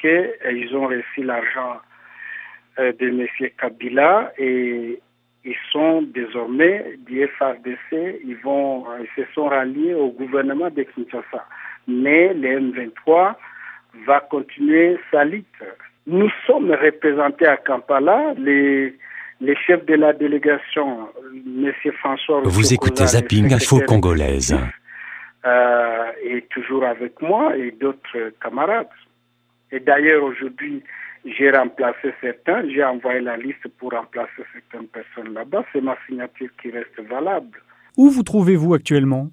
qu'ils ont reçu l'argent de M. Kabila et ils sont désormais du FARDC, ils se sont ralliés au gouvernement de Kinshasa. Mais le M23 va continuer sa lutte. Nous sommes représentés à Kampala, les chefs de la délégation, M. François... Vous écoutez Zapping Info Congolaise. Est toujours avec moi et d'autres camarades. Et d'ailleurs, aujourd'hui, j'ai remplacé certains, j'ai envoyé la liste pour remplacer certaines personnes là-bas. C'est ma signature qui reste valable. Où vous trouvez-vous actuellement ?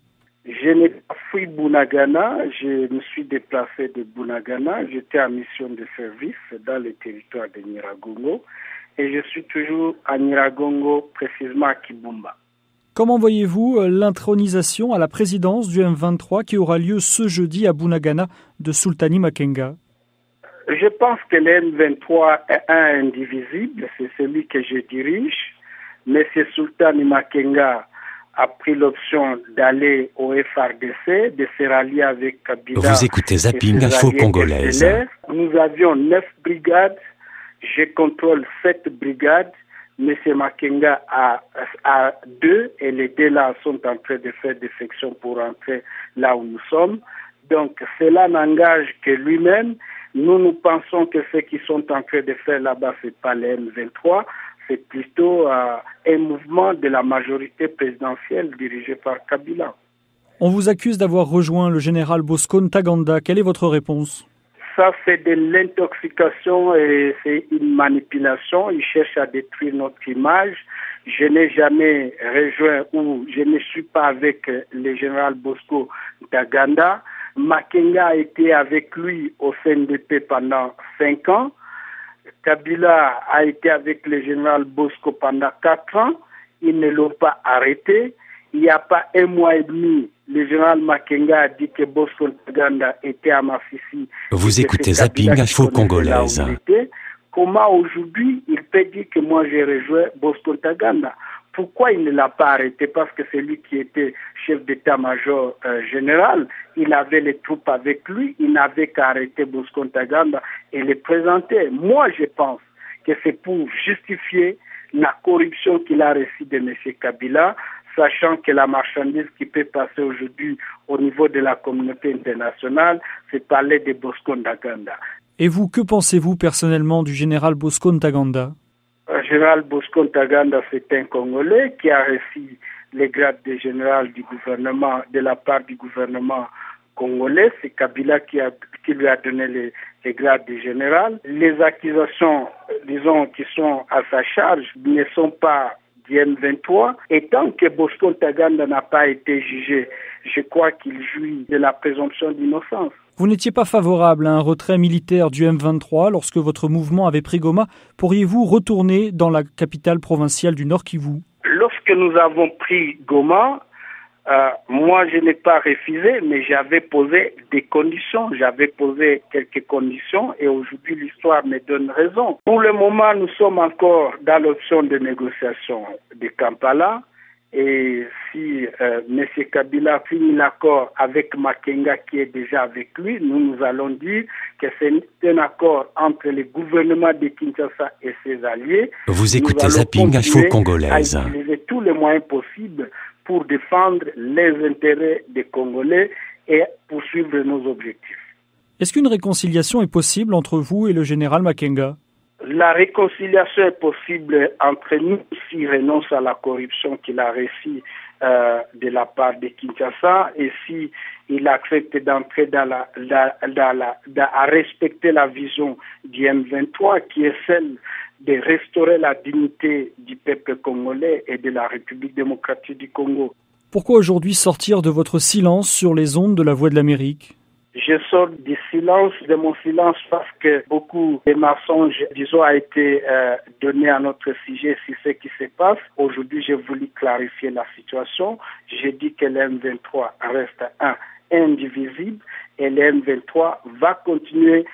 Je n'ai pas fui Bunagana, je me suis déplacé de Bunagana, j'étais en mission de service dans le territoire de Nyiragongo et je suis toujours à Nyiragongo, précisément à Kibumba. Comment voyez-vous l'intronisation à la présidence du M23 qui aura lieu ce jeudi à Bunagana de Sultani Makenga ? Je pense que le M23 est un indivisible, c'est celui que je dirige, mais c'est Sultani Makenga a pris l'option d'aller au FARDC, de se rallier avec Kabila. Vous écoutez Zapping Info Congolaise. Nous avions 9 brigades, je contrôle 7 brigades, M. Makenga a 2 et les 2 là sont en train de faire défection pour rentrer là où nous sommes. Donc cela n'engage que lui-même. Nous pensons que ce qu'ils sont en train de faire là-bas, c'est pas le M23, c'est plutôt un mouvement de la majorité présidentielle dirigé par Kabila. On vous accuse d'avoir rejoint le général Bosco Ntaganda. Quelle est votre réponse ? Ça, c'est de l'intoxication et c'est une manipulation. Ils cherchent à détruire notre image. Je n'ai jamais rejoint ou je ne suis pas avec le général Bosco Ntaganda. Makenga a été avec lui au CNDP pendant 5 ans. Kabila a été avec le général Bosco pendant 4 ans. Ils ne l'ont pas arrêté. Il n'y a pas 1 mois et demi, le général Makenga a dit que Bosco Ntaganda était à Masisi. Vous écoutez Zapping Info Congolaise. Comment aujourd'hui il peut dire que moi j'ai rejoint Bosco Ntaganda ? Pourquoi il ne l'a pas arrêté ? Parce que c'est lui qui était chef d'état-major général. Il avait les troupes avec lui. Il n'avait qu'à arrêter Bosco Ntaganda et les présenter. Moi, je pense que c'est pour justifier la corruption qu'il a reçue de M. Kabila, sachant que la marchandise qui peut passer aujourd'hui au niveau de la communauté internationale, c'est parler de Bosco Ntaganda. Et vous, que pensez-vous personnellement du général Bosco Ntaganda ? Le général Bosco Ntaganda, c'est un Congolais qui a reçu les grades de général du gouvernement, de la part du gouvernement congolais. C'est Kabila qui lui a donné les grades de général. Les accusations, disons, qui sont à sa charge ne sont pas du M23. Et tant que Bosco Ntaganda n'a pas été jugé, je crois qu'il jouit de la présomption d'innocence. Vous n'étiez pas favorable à un retrait militaire du M23 lorsque votre mouvement avait pris Goma. Pourriez-vous retourner dans la capitale provinciale du Nord Kivu ? Lorsque nous avons pris Goma, moi je n'ai pas refusé, mais j'avais posé des conditions. J'avais posé quelques conditions et aujourd'hui l'histoire me donne raison. Pour le moment, nous sommes encore dans l'option de négociation de Kampala. Et si M. Kabila finit l'accord avec Makenga qui est déjà avec lui, nous allons dire que c'est un accord entre le gouvernement de Kinshasa et ses alliés. Vous écoutez Zapping Info Congolaise. À utiliser tous les moyens possibles pour défendre les intérêts des Congolais et poursuivre nos objectifs. Est-ce qu'une réconciliation est possible entre vous et le général Makenga ? La réconciliation est possible entre nous s'il renonce à la corruption qu'il a reçue de la part de Kinshasa et s'il accepte d'entrer à respecter la vision du M23 qui est celle de restaurer la dignité du peuple congolais et de la République démocratique du Congo. Pourquoi aujourd'hui sortir de votre silence sur les ondes de la Voix de l'Amérique ? Je sors de mon silence parce que beaucoup de mensonges, disons, a été donné à notre sujet sur ce qui se passe. Aujourd'hui, j'ai voulu clarifier la situation. J'ai dit que le M23 reste un indivisible et le M23 va continuer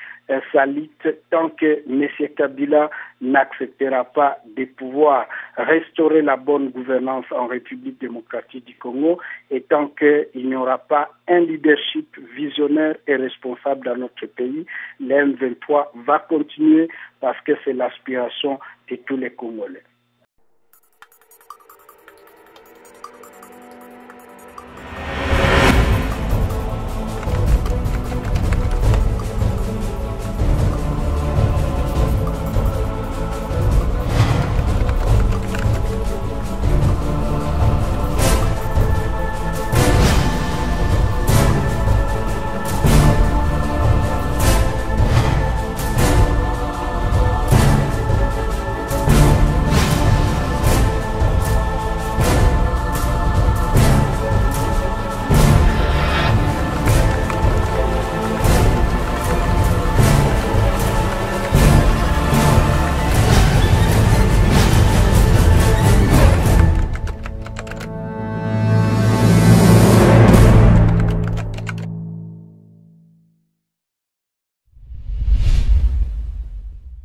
sa lutte tant que M. Kabila n'acceptera pas de pouvoir restaurer la bonne gouvernance en République démocratique du Congo et tant qu'il n'y aura pas un leadership visionnaire et responsable dans notre pays, le M23 va continuer parce que c'est l'aspiration de tous les Congolais.